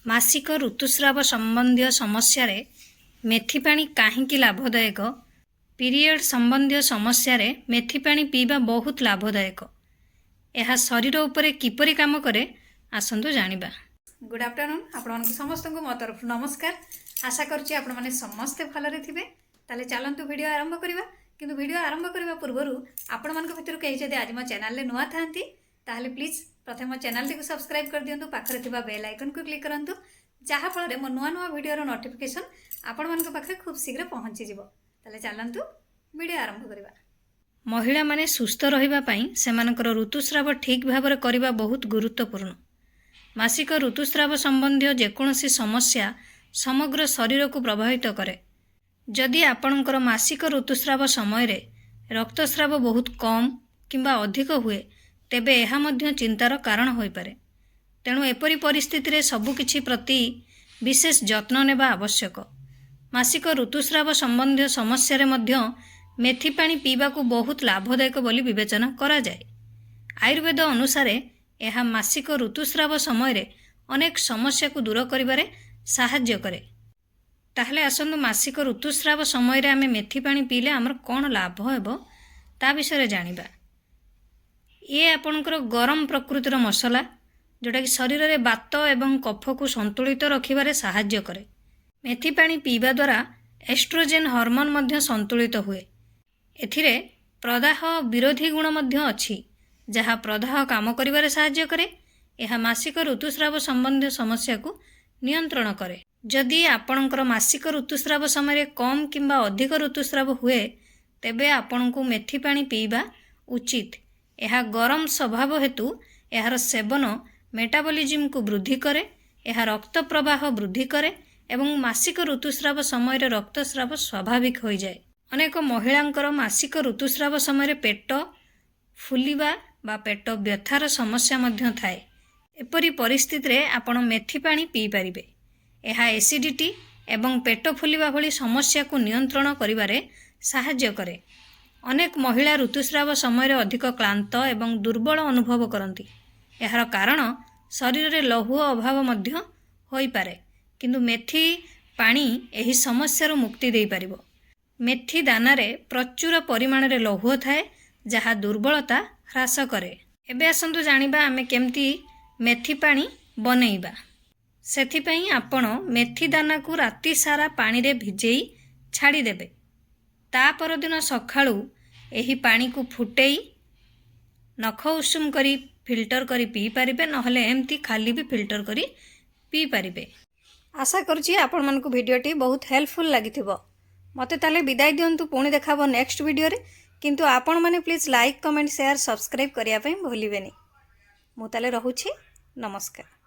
मासिक ऋतुस्राव संबंधी समस्या रे मेथी पानी काहींकी लाभदायक। पीरियड संबंधी समस्या रे मेथी पानी पीवा बहुत लाभदायक। यह शरीर उपरे किपरि काम करे आसंतु जानिबा। गुड आफ्टरनून आपण समस्त को मो तरफ नमस्कार। आशा करुच्ची आपण माने समस्ते भलरे थिबे। ताले चलंतु वीडियो आरंभ करिबा। किंतु वीडियो आरंभ करबा पूर्वरु आपण मानक भितर कहि जदि आज मो चैनल ले नुआ थांती ताले प्लीज प्रथम मो चैनल को सब्सक्राइब कर दियंतु। पाखरे थिबा बेल आइकन को क्लिक करंतु जहा फल मो नुआ नुआ वीडियो रो नोटिफिकेशन आपण मानक पाखरे खूब शीघ्र पहुंची जिवो। ताले चलंतु वीडियो आरंभ करिबा। महिला माने सुस्थ रहिबा पई सेमानकर ऋतुस्राव ठीक भाबरे करिबा बहुत गुरुत्वपूर्ण। मासिक ऋतुस्राव संबंधी जेकोसी समस्या समग्र शरीर को प्रभावित करे। जदि आपणकर मासिक ऋतुस्राव समय रे रक्तस्राव बहुत कम किंबा अधिक हुए तेबे एहा मध्य चिंतार कारण होई पारे। तेणु एपरी परिस्थिति रे सबु किछि प्रति विशेष जत्न नेबा आवश्यक। मासिक ऋतुस्राव संबंधी समस्या रे मध्य मेथी पानी पीवा को बहुत लाभदायक बोली विवेचना करा जाए। आयुर्वेद अनुसार यह मासिक ऋतुस्राव समय रे अनेक समस्या को दूर करिबारे साहाय्य करे। ताहले आसंतु मासिक ऋतुस्राव समय रे आमे मेथी पानी पीले आमर कौन लाभ हेबो ता विषय जानिबा। ये आपणकर गरम प्रकृतिर मसला जोटा कि शरीर रे बात एवं कफ को संतुलित रखिबारे साहाय्य करे। मेथी पानी पीवा द्वारा एस्ट्रोजेन हार्मोन मध्य संतुलित हुए। एथिरे प्रदाह विरोधी गुण मध्य अछि जहा प्रदाह काम करिबारे साहाय्य करे। यह मासिक ऋतुस्राव संबंधी समस्या को नियंत्रण करे। जदि आपणकर मासिक ऋतुस्राव समय रे कम किंबा अधिक ऋतुस्राव हुए तेबे आपणको मेथी पानी पीवा उचित। यह गरम स्वभाव हेतु यार सेवन मेटाबॉलिज्म को वृद्धि करे। यह रक्त प्रवाह वृद्धि करे एवं मासिक ऋतुस्राव समय रे रक्तस्राव स्वाभाविक हो जाए। अनेक महिलांकर मासिक ऋतुस्राव समय रे पेट फुलिबा बा पेट व्यथार समस्या मध्य थाए। एपरी परिस्थिति रे आपण मेथी पानी पी परिबे। यह एसिडिटी एवं पेट फुलिबा भली समस्या को नियंत्रण करिबारे साहाय्य करे। अनेक महिला ऋतुस्राव समय रे अधिक क्लांत एवं दुर्बल अनुभव करती। यार कारण शरीर रे लौह अभाव मध्य होई पारे। किंतु मेथी पानी एही समस्या मुक्ति दे पारिबो। मेथी दाना रे प्रचुर परिमाण रे लौह थाए जहा दुर्बलता ह्रास करे। एबे आसंतु जानिबा आमे केमती मेथी पानी बनेइबा। सेथिपई आपण मेथी दाना को राति सारा पानी रे भिजेई छाड़ी देबे। ता परदिन सखाळू एही पानी को फुटेई नख उषुम करी फिल्टर करी पी पारिबे। नहले एमती खाली भी फिल्टर करी पी पारिबे। आशा करुच्ची आपण मानकु भिडियोटी बहुत हेल्पफुल लागिथिबो। मते ताले विदाय दियंतु। पुणी देखाबो नेक्स्ट वीडियो रे। किंतु आपण माने please like comment share subscribe करिया पई भूलिबेनी। मु ताले रहुछि। नमस्कार।